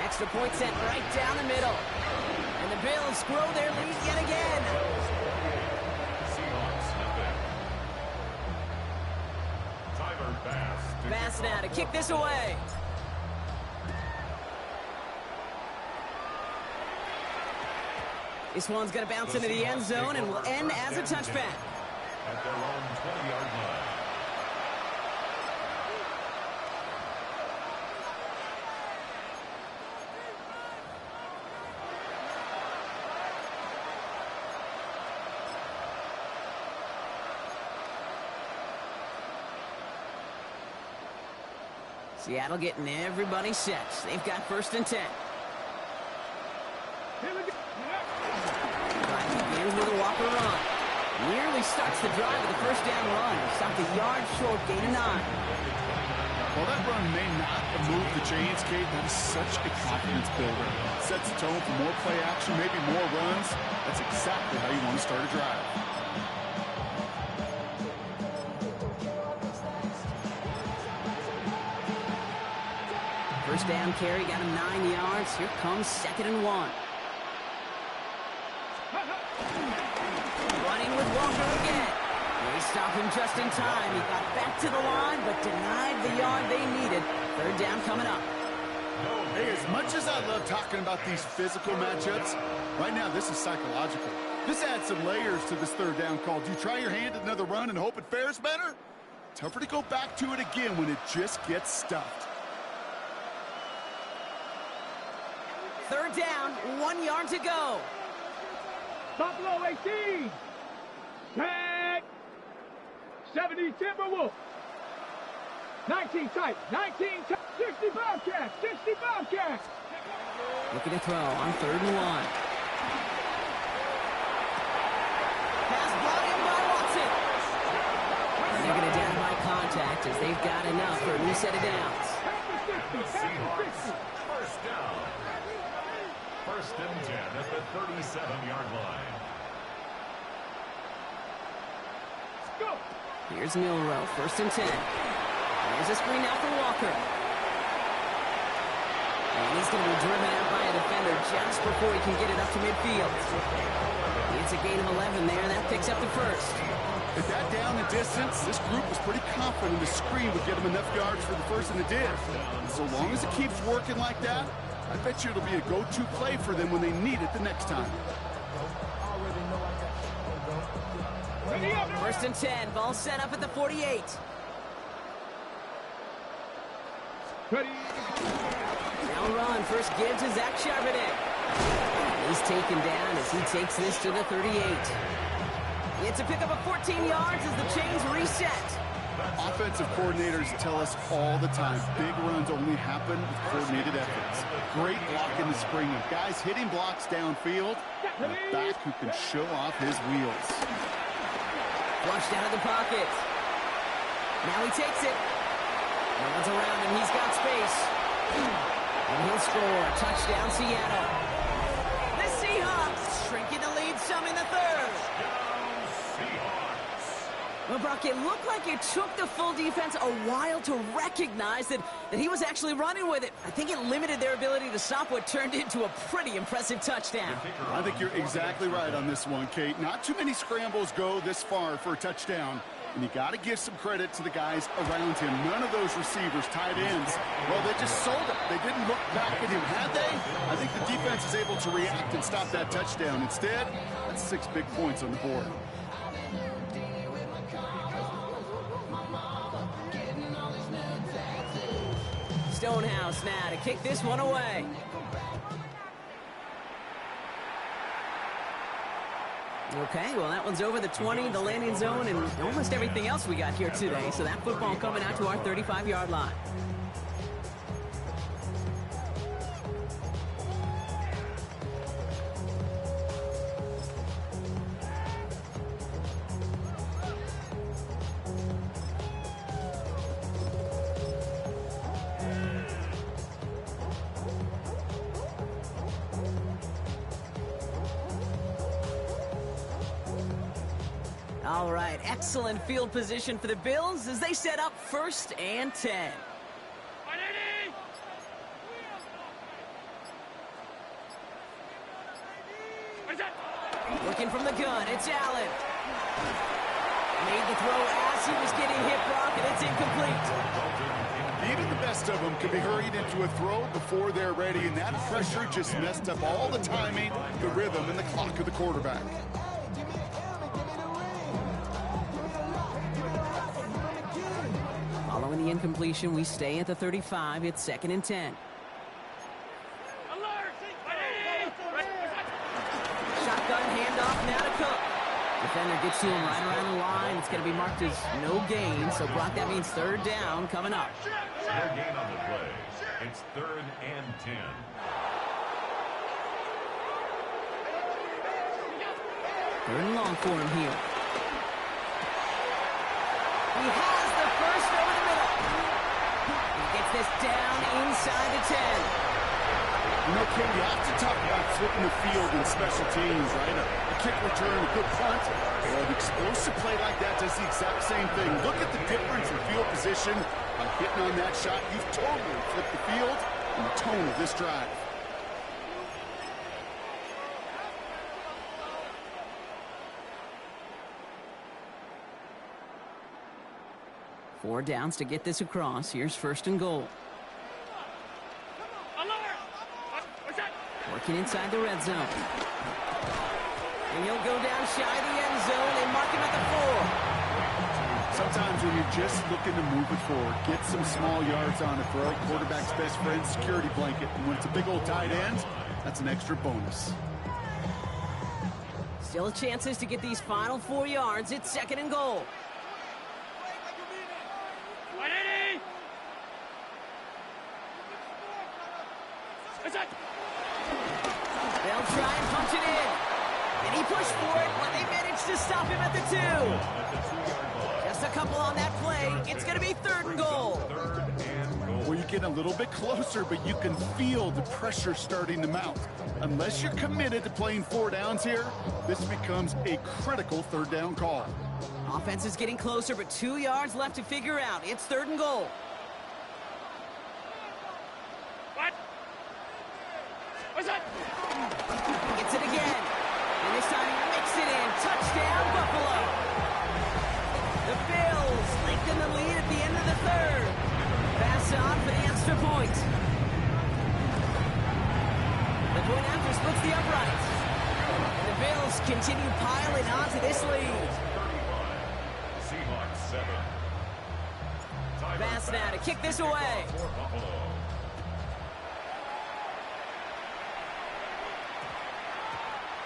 [SPEAKER 2] Extra point sent right down the middle. And the Bills grow their lead yet again.
[SPEAKER 5] Seahawks nothing. Tyler Bass.
[SPEAKER 2] Bass now to kick this away. This one's going to bounce into the end zone and will end as a touchback.
[SPEAKER 5] At their own 20-yard line.
[SPEAKER 2] Seattle getting everybody set. They've got 1st and 10. Drive begins with a Walker run. Nearly starts the drive with a 1st down run. Stopped a yard short, gain of 9.
[SPEAKER 3] Well, that run may not have moved the chains, Kate. That is such a confidence builder. Sets the tone for more play action, maybe more runs. That's exactly how you want to start a drive.
[SPEAKER 2] First down carry, got him 9 yards. Here comes 2nd and 1. Running with Walker again. They stop him just in time. He got back to the line, but denied the yard they needed. 3rd down coming up.
[SPEAKER 3] Hey, as much as I love talking about these physical matchups, right now this is psychological. This adds some layers to this 3rd down call. Do you try your hand at another run and hope it fares better? Tougher to go back to it again when it just gets stuffed.
[SPEAKER 2] 3rd down, 1 yard to go.
[SPEAKER 4] Buffalo 18. Tag. 70 Timberwolves. 19 tight. 19 tight. 60 Bobcats. 60 Bobcats.
[SPEAKER 2] Looking to throw on 3rd and 1. Pass brought in by Watson. And they're going to down by contact as they've got enough for a new set of downs.
[SPEAKER 5] Seahawks. 1st down. 1st and 10 at the 37-yard line.
[SPEAKER 4] Go.
[SPEAKER 2] Here's Milrow, 1st and 10. There's a screen out for Walker. And he's going to be driven out by a defender just before he can get it up to midfield. It's a gain of 11 there. That picks up the 1st.
[SPEAKER 3] At that down and distance, this group was pretty confident the screen would get them enough yards for the 1st, and it did. And so long as it keeps working like that, I bet you it'll be a go-to play for them when they need it the next time.
[SPEAKER 2] 1st and 10. Ball set up at the 48.
[SPEAKER 4] Ready.
[SPEAKER 2] Now run. First give to Zach Charbonnet. He's taken down as he takes this to the 38. It's a pickup of 14 yards as the chains reset.
[SPEAKER 3] Offensive coordinators tell us all the time, big runs only happen with coordinated efforts. Great block in the spring. Guys hitting blocks downfield, and a back who can show off his wheels.
[SPEAKER 2] Flushed out of the pocket. Now he takes it. No one's around him. He's got space. And he'll score. Touchdown, Seattle. The Seahawks shrinking the lead some in the 3rd. Well, Brock, it looked like it took the full defense a while to recognize that he was actually running with it. I think it limited their ability to stop what turned into a pretty impressive touchdown.
[SPEAKER 3] I think you're exactly right on this one, Kate. Not too many scrambles go this far for a touchdown. And you got to give some credit to the guys around him. None of those receivers, tight ends, well, they just sold it. They didn't look back at him, had they? I think the defense is able to react and stop that touchdown. Instead, that's 6 big points on the board.
[SPEAKER 2] Stonehouse now to kick this one away. Okay, well, that one's over the 20, the landing zone, and almost everything else we got here today. So that football coming out to our 35-yard line. All right, excellent field position for the Bills as they set up 1st and 10. Looking from the gun, it's Allen. Made the throw as he was getting hit, Brock, and it's incomplete.
[SPEAKER 3] Even the best of them can be hurried into a throw before they're ready, and that pressure just messed up all the timing, the rhythm, and the clock of the quarterback.
[SPEAKER 2] Following the incompletion, we stay at the 35. It's 2nd and 10. Shotgun handoff now to Cook. Defender gets to him right around the line. It's going to be marked as no gain. So, Brock, that means 3rd down coming up.
[SPEAKER 5] No gain on the play. It's 3rd and 10.
[SPEAKER 2] 3rd and long for him here. He has the first over the middle. He gets this down inside the 10.
[SPEAKER 3] You know, Ken, you have to talk about flipping the field in special teams, right? A kick return, a good punt. Well, an explosive play like that does the exact same thing. Look at the difference in field position. By hitting on that shot, you've totally flipped the field and the tone of this drive.
[SPEAKER 2] Four downs to get this across. Here's 1st and goal. Working inside the red zone. And he'll go down shy of the end zone and mark him at the 4.
[SPEAKER 3] Sometimes when you're just looking to move it forward, get some small yards on a throw, quarterback's best friend, security blanket. And when it's a big old tight end, that's an extra bonus.
[SPEAKER 2] Still chances to get these final 4 yards. It's 2nd and goal. They'll try and punch it in. And he pushed for it, but they managed to stop him at the 2. Just a couple on that play. It's going to be 3rd and goal.
[SPEAKER 3] Well, you're getting a little bit closer, but you can feel the pressure starting to mount. Unless you're committed to playing 4 downs here, this becomes a critical 3rd down call.
[SPEAKER 2] Offense is getting closer, but 2 yards left to figure out. It's 3rd and goal. Gets it again. And this time he makes it in. Touchdown, Buffalo. The Bills lengthen the lead at the end of the 3rd. Pass on for the extra point. The point after splits the uprights. And the Bills continue piling onto this lead.
[SPEAKER 5] Seahawks 7.
[SPEAKER 2] Pass now to kick this away.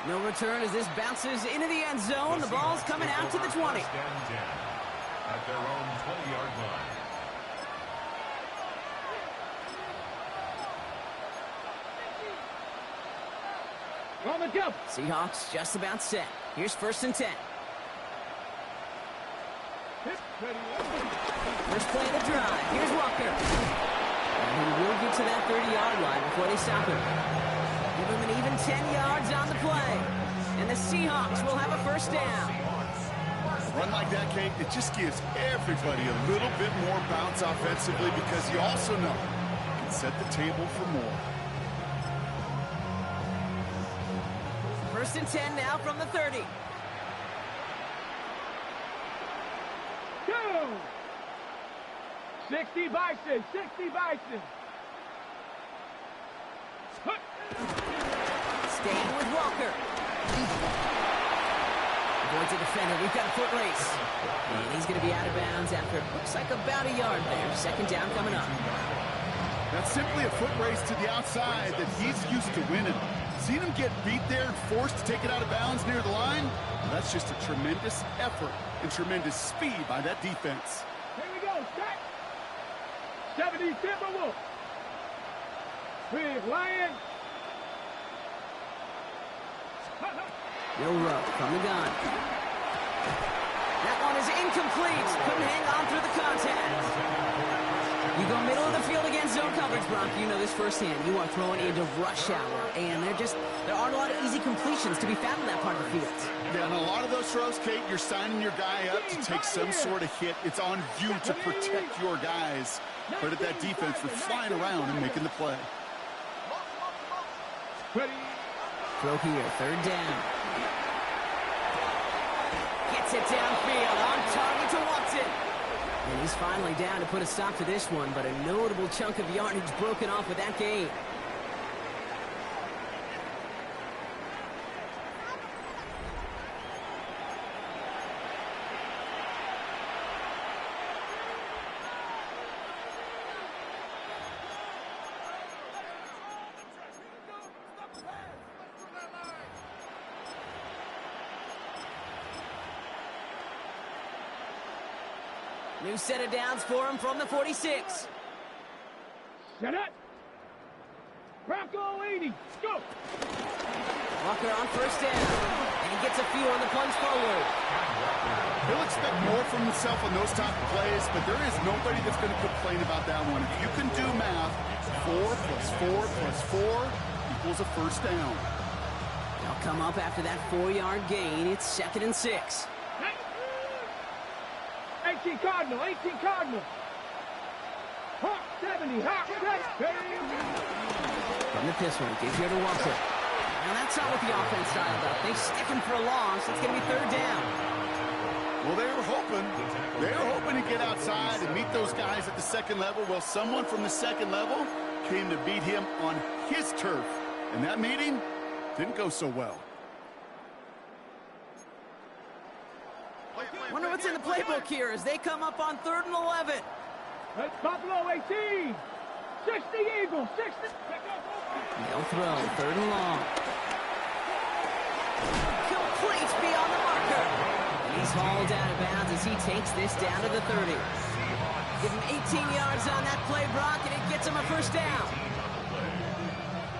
[SPEAKER 2] No return as this bounces into the end zone. The ball's coming out to the 20.
[SPEAKER 5] At their own 20-yard line.
[SPEAKER 4] On the jump.
[SPEAKER 2] Seahawks just about set. Here's 1st and 10. First play of the drive. Here's Walker. And he will get to that 30-yard line before they stop him. Give him an even 10 yards on the play. And the Seahawks will have a 1st down.
[SPEAKER 3] A run like that, Kate, it just gives everybody a little bit more bounce offensively because you also know you can set the table for more.
[SPEAKER 2] 1st and 10 now from the 30.
[SPEAKER 4] 2. 60 Bison. 60 Bison.
[SPEAKER 2] Staying with Walker. Avoids a defender. We've got a foot race. And he's going to be out of bounds after looks like about a yard there. 2nd down coming up.
[SPEAKER 3] That's simply a foot race to the outside that he's used to winning. Seen him get beat there and forced to take it out of bounds near the line? Well, that's just a tremendous effort and tremendous speed by that defense.
[SPEAKER 4] Here we go. Set. 70 Timberwolves. 3 Lions.
[SPEAKER 2] Bill Rowe from the gun. That one is incomplete. Couldn't hang on through the contact. You go middle of the field against zone coverage, Brock. You know this firsthand. You are throwing into rush hour, and there aren't a lot of easy completions to be found in that part of the field.
[SPEAKER 3] Yeah, and a lot of those throws, Kate, you're signing your guy up to take some sort of hit. It's on you to protect your guys. Credit that defense for flying around and making the play.
[SPEAKER 2] Throw here, third down. Gets it downfield, on target to Watson. And he's finally down to put a stop to this one, but a notable chunk of yardage broken off with that gain. New set of downs for him from the 46.
[SPEAKER 4] Set it. Bronco 80. Go.
[SPEAKER 2] Walker on first down. And he gets a few on the plunge forward.
[SPEAKER 3] He'll expect more from himself on those type of plays, but there is nobody that's going to complain about that one. If you can do math, 4 plus 4 plus 4 equals a first down.
[SPEAKER 2] They'll come up after that 4-yard gain. It's 2nd and 6.
[SPEAKER 4] 18 Cardinal, 18 Cardinal. Hawk 70, Hawk 70.
[SPEAKER 2] From the pistol, gives here to Walker. Now that's not what the offense styled up. They stick him for a loss. It's going to be 3rd down.
[SPEAKER 3] Well, they were hoping to get outside and meet those guys at the second level. Well, someone from the second level came to beat him on his turf. And that meeting didn't go so well.
[SPEAKER 2] Wonder what's in the playbook here as they come up on 3rd and 11.
[SPEAKER 4] That's Buffalo 18. 60 Eagles, 60.
[SPEAKER 2] They'll throw, 3rd and long. Complete beyond the marker. And he's hauled out of bounds as he takes this down to the 30. Give him 18 yards on that play, Brock, and it gets him a first down.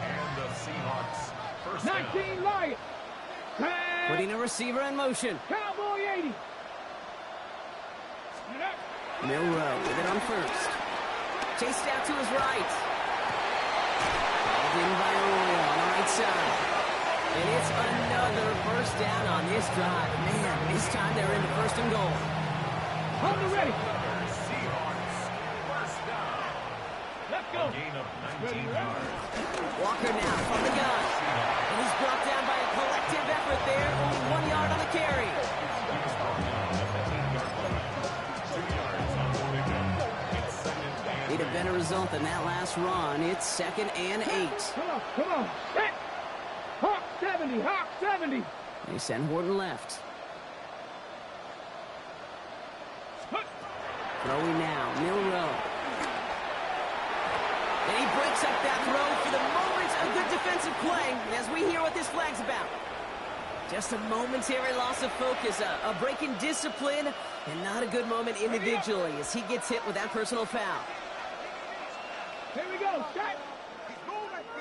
[SPEAKER 5] And the Seahawks first down.
[SPEAKER 4] 19 Lions.
[SPEAKER 2] Putting a receiver in motion.
[SPEAKER 4] Cowboy 80.
[SPEAKER 2] Milrow with it on first. Chased out to his right. Called in by Arroyo on the right side. And it's another first down on this drive. Man, this time they're into 1st and goal.
[SPEAKER 4] Hold it ready.
[SPEAKER 5] Seahawks first down.
[SPEAKER 4] Let's go.
[SPEAKER 5] A gain of 19 yards.
[SPEAKER 2] Walker now from the gun. And he's brought down by a collective effort there. Only 1 yard on the carry. Need a better result than that last run. It's 2nd and 8.
[SPEAKER 4] Come on. Set. Hawk 70, Hawk 70.
[SPEAKER 2] They send Horton left. Throwing now, Milrow. And he breaks up that throw for the moment. A good defensive play as we hear what this flag's about. Just a momentary loss of focus, a break in discipline, and not a good moment individually as he gets hit with that personal foul.
[SPEAKER 4] Here we go. Set.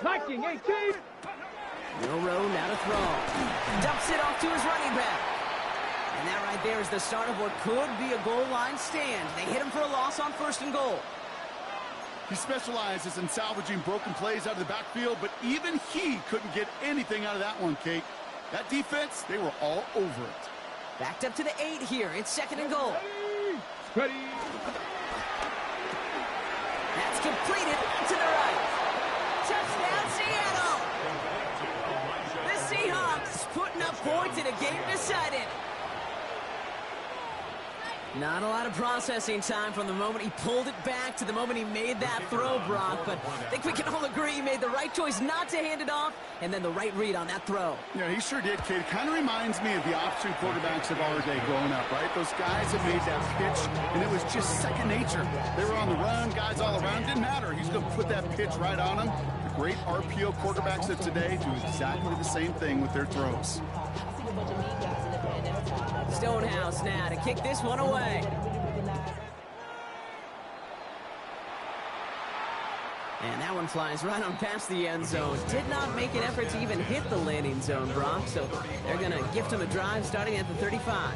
[SPEAKER 4] Viking 18.
[SPEAKER 2] Milrow now to throw. Dumps it off to his running back. And that right there is the start of what could be a goal line stand. They hit him for a loss on 1st and goal.
[SPEAKER 3] He specializes in salvaging broken plays out of the backfield, but even he couldn't get anything out of that one, Kate. That defense, they were all over it.
[SPEAKER 2] Backed up to the 8 here. It's 2nd and goal.
[SPEAKER 4] Ready.
[SPEAKER 2] That's completed to the right. Touchdown, Seattle. The Seahawks putting up points in a game decided. Not a lot of processing time from the moment he pulled it back to the moment he made that throw, Brock. But I think we can all agree he made the right choice not to hand it off, and then the right read on that throw.
[SPEAKER 3] Yeah, he sure did, Kate. It kind of reminds me of the option quarterbacks of our day growing up, right? Those guys that made that pitch, and it was just second nature. They were on the run, guys all around. Didn't matter. He's going to put that pitch right on them. The great RPO quarterbacks of today do exactly the same thing with their throws.
[SPEAKER 2] Stonehouse now to kick this one away. And that one flies right on past the end zone. Did not make an effort to even hit the landing zone, Brock. So they're going to gift him a drive starting at the 35.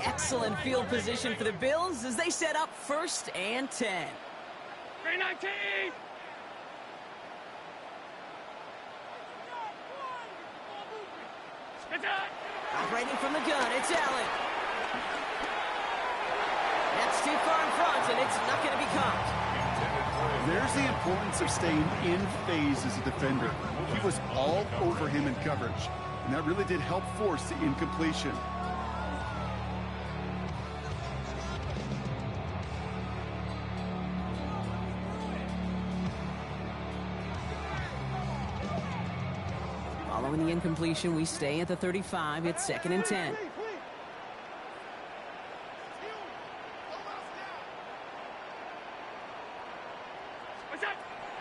[SPEAKER 2] excellent field position for the Bills as they set up 1st and 10.
[SPEAKER 4] 319!
[SPEAKER 2] Operating from the gun, it's Allen. That's too far in front, and it's not going to be caught.
[SPEAKER 3] There's the importance of staying in phase as a defender. He was all over him in coverage, and that really did help force the incompletion.
[SPEAKER 2] Following the incompletion, we stay at the 35. It's 2nd and 10.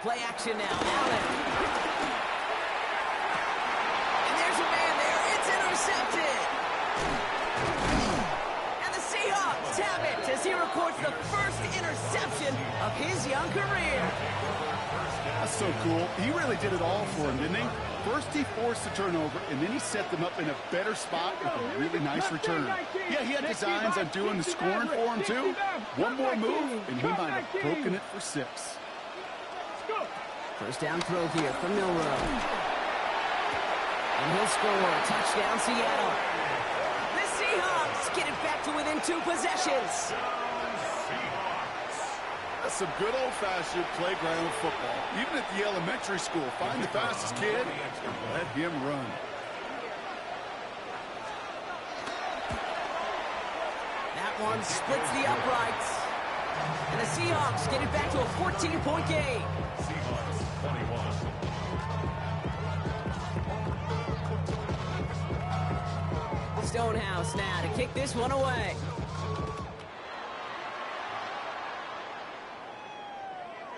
[SPEAKER 2] Play action now, Allen. And there's a man there. It's intercepted. And the Seahawks have it as he records the first interception of his young career.
[SPEAKER 3] That's so cool. He really did it all for him, didn't he? First he forced the turnover, and then he set them up in a better spot with a really nice return. Yeah, he had designs on doing the scoring for him, too. One more move, and he might have broken it for 6.
[SPEAKER 2] First down throw here from Milrow. And he'll score. Touchdown, Seattle. The Seahawks get it back to within 2 possessions.
[SPEAKER 3] That's some good old-fashioned playground football. Even at the elementary school, find the fastest kid and let him run.
[SPEAKER 2] That one splits the uprights. And the Seahawks get it back to a 14-point game.
[SPEAKER 5] Seahawks 21.
[SPEAKER 2] Stonehouse now to kick this one away.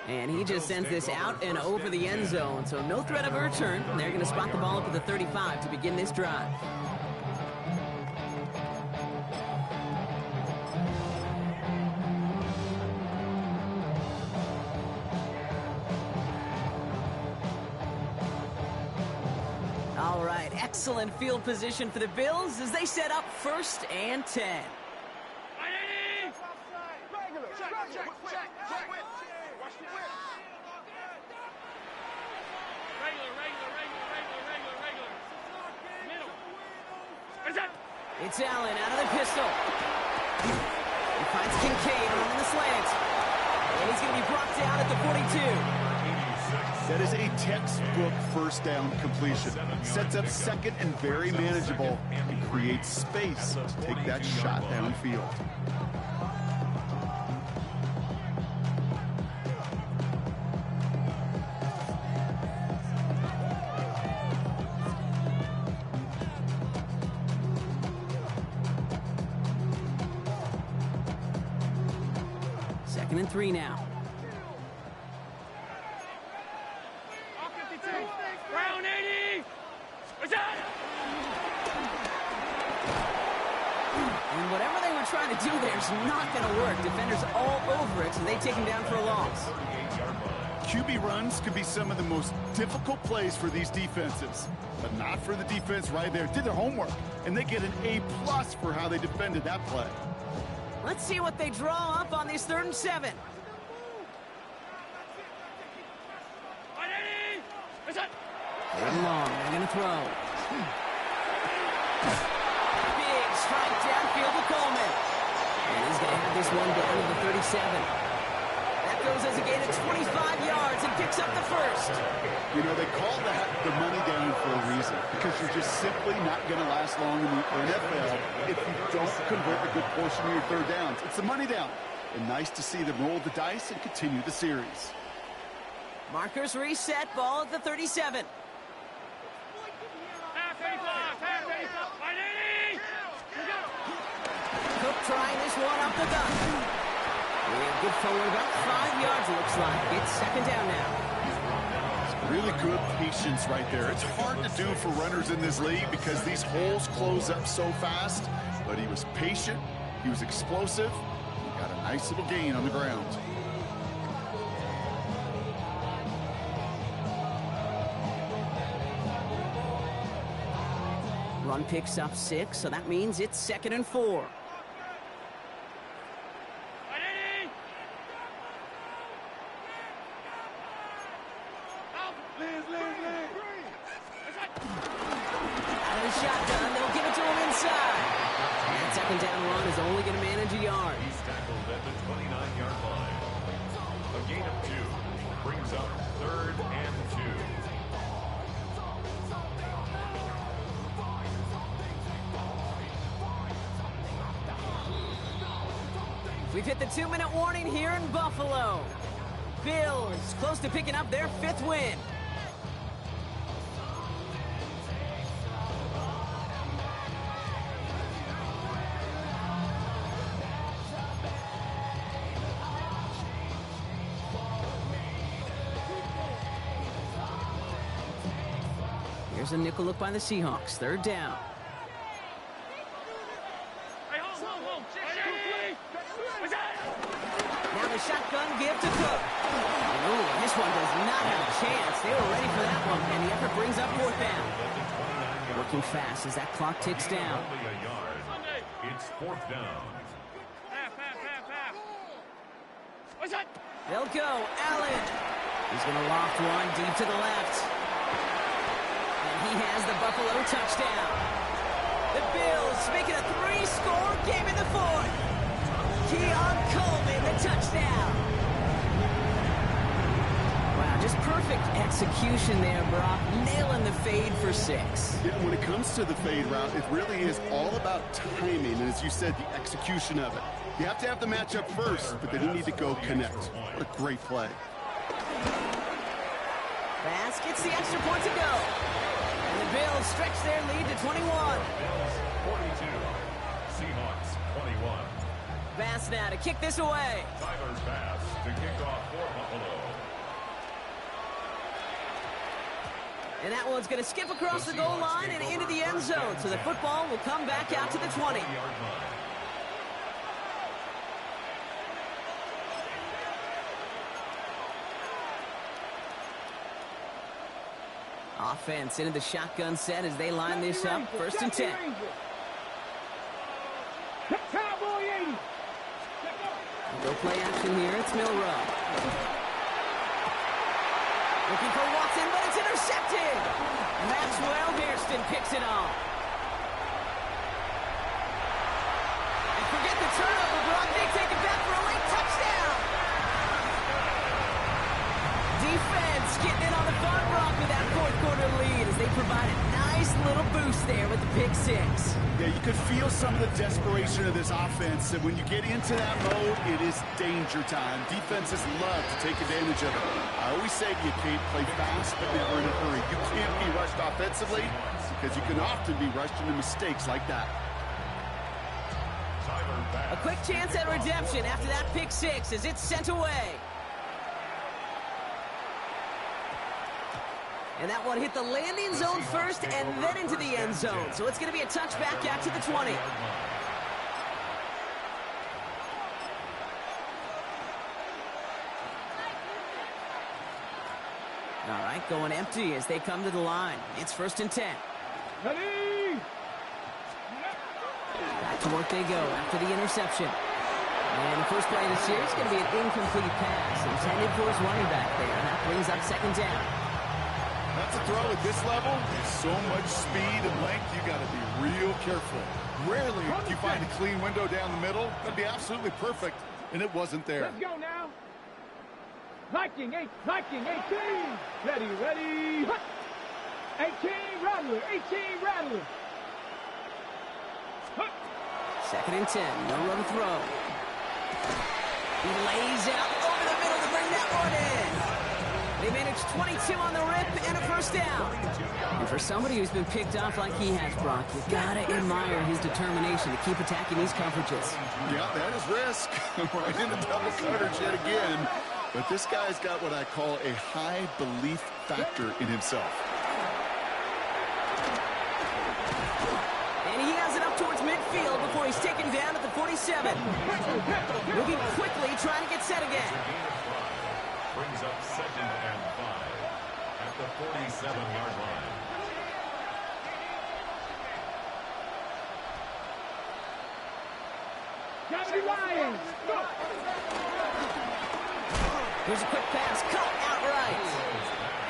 [SPEAKER 2] And he just sends this out and over the end zone, so no threat of a return. They're going to spot the ball up at the 35 to begin this drive. All right, excellent field position for the Bills as they set up 1st and 10. It's Allen out of the pistol. He finds Kincaid on the slant. And he's going to be brought down at the 42.
[SPEAKER 3] That is a textbook first down completion. Sets up 2nd and very manageable and creates space to take that shot downfield.
[SPEAKER 2] Second and 3 now.
[SPEAKER 4] Brown 80!
[SPEAKER 2] And whatever they were trying to do there is not going to work. Defenders all over it, so they take him down for a loss.
[SPEAKER 3] QB runs can be some of the most difficult plays for these defenses, but not for the defense right there. Did their homework, and they get an A+ for how they defended that play.
[SPEAKER 2] Let's see what they draw up on this 3rd and 7. Third and long, they're going to throw. Big strike downfield to Coleman. And he's going to have this one down to the 37. That goes as a gain of 25 yards and picks up the 1st.
[SPEAKER 3] You know, they call that the money down for a reason, because you're just simply not going to last long in the NFL if you don't convert a good portion of your 3rd downs. It's the money down. And nice to see them roll the dice and continue the series.
[SPEAKER 2] Markers reset, ball at the 37. Cook trying this one up the gut. Yeah, good forward, about 5 yards, it looks like. It's 2nd down now.
[SPEAKER 3] Really good patience right there. It's hard to do for runners in this league because these holes close up so fast, but he was patient, he was explosive, he got a nice little gain on the ground.
[SPEAKER 2] Run picks up 6, so that means it's 2nd and 4. shotgun. They'll give it to him inside. That second down run is only going to manage a yard.
[SPEAKER 5] He's tackled at the 29-yard line. A gain of 2 brings up 3rd and 2.
[SPEAKER 2] We've hit the 2-minute warning here in Buffalo. Bills close to picking up their 5th win. Here's a nickel look by the Seahawks. 3rd down. Now the shotgun give to Cook. Ooh, this one does not have a chance. They were ready for that one, and the effort brings up 4th down. Working fast as that clock ticks down.
[SPEAKER 5] Only a yard. It's 4th down.
[SPEAKER 2] They'll go. Allen. He's going to loft one deep to the left. And he has the Buffalo touchdown. The Bills make it a 3-score game in the 4th. Keon Coleman, the touchdown. Wow, just perfect execution there, Brock. Nailing the fade for 6.
[SPEAKER 3] Yeah, when it comes to the fade route, it really is all about timing, and as you said, the execution of it. You have to have the matchup first, but then you need to go connect. What a great play.
[SPEAKER 2] Bass gets the extra point to go. And the Bills stretch their lead to 21.
[SPEAKER 5] Bills 42. Seahawks 21.
[SPEAKER 2] Bass now to kick this away.
[SPEAKER 5] Tyler's pass to kick off for Buffalo.
[SPEAKER 2] And that one's going to skip across the goal line and into the end zone. So the football will come back out to the 20. Offense into the shotgun set as they line this up. 1st and 10.
[SPEAKER 4] Cowboy 80.
[SPEAKER 2] Go play action here. It's Milrow. Looking for Watson, but it's intercepted. Maxwell Hairston picks it off. And forget the turnover, Brock. They take it back for a late touchdown. Defense getting in on the fun, Brock, with that 4th quarter lead as they provide a nice little boost there with the pick 6.
[SPEAKER 3] Yeah, you could feel some of the desperation of this offense, and when you get into that mode, it is danger time. Defenses love to take advantage of it. I always say you can't play fast, but never in a hurry. You can't be rushed offensively because you can often be rushed into mistakes like that.
[SPEAKER 2] A quick chance at redemption after that pick 6 as it's sent away. And that one hit the landing zone first and then into the end zone. So it's going to be a touchback out to the 20. All right, going empty as they come to the line. It's 1st and 10.
[SPEAKER 4] Ready?
[SPEAKER 2] Back to work they go after the interception. And the first play of the series is going to be an incomplete pass intended for his running back there. And that brings up 2nd down.
[SPEAKER 3] That's a throw at this level. So much speed and length, you got to be real careful. Rarely do you find a clean window down the middle. That'd be absolutely perfect, and it wasn't there.
[SPEAKER 4] Let's go now. Viking 18. Ready. 18, Rattler. 18, Rattler.
[SPEAKER 2] 2nd and 10. No run throw. He lays out over the middle to bring that one in. They managed 22 on the rip and a 1st down. And for somebody who's been picked off like he has, Brock, you gotta admire his determination to keep attacking these coverages.
[SPEAKER 3] Yeah, that is risk. Right in the double coverage yet again. But this guy's got what I call a high belief factor in himself.
[SPEAKER 2] And he has it up towards midfield before he's taken down at the 47. Moving quickly, trying to get set again.
[SPEAKER 5] Brings up 2nd and 5 at the 47-yard line.
[SPEAKER 4] Johnny Lyons. Go.
[SPEAKER 2] Here's a quick pass, caught outright.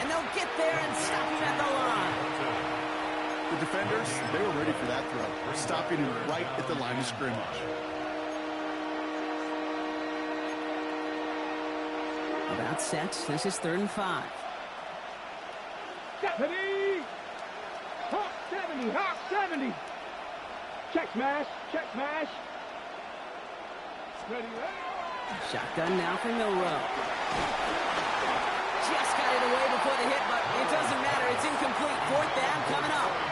[SPEAKER 2] And they'll get there and stop him at the line.
[SPEAKER 3] The The defenders, they were ready for that throw, stopping him right at the line of scrimmage.
[SPEAKER 2] About set. This is 3rd and 5.
[SPEAKER 4] 70! Hawk 70! Hawk 70! Check smash! Check smash! Ready,
[SPEAKER 2] Shotgun now for Milrow. Just got it away before the hit, but it doesn't matter. It's incomplete. 4th down coming up.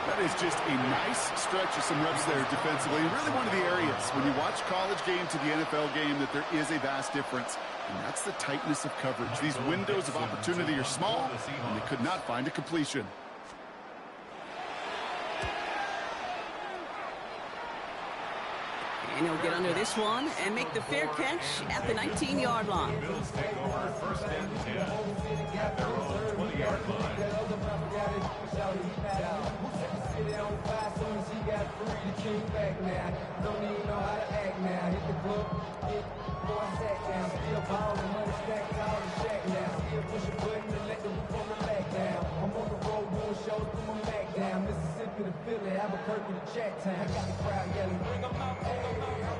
[SPEAKER 3] That is just a nice stretch of some reps there defensively. Really one of the areas when you watch college game to the NFL game that there is a vast difference. And that's the tightness of coverage. These windows of opportunity are small, and they could not find a completion.
[SPEAKER 2] And he'll get under this one and make the fair catch at the 19-yard line.
[SPEAKER 5] Bills take over 1st and 10 at their own 20-yard line.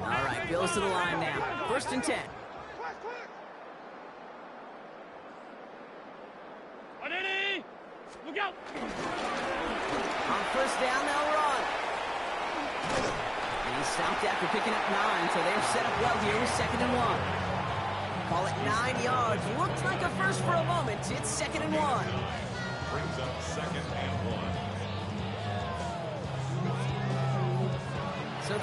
[SPEAKER 2] All right, Bills to the line now. 1st and 10.
[SPEAKER 4] look out!
[SPEAKER 2] On 1st down, they'll run. And he's stopped after picking up 9, so they're set up well here with 2nd and 1. Call it 9 yards. Looked like a first for a moment. It's 2nd and 1.
[SPEAKER 5] Brings up 2nd and 1.
[SPEAKER 2] So the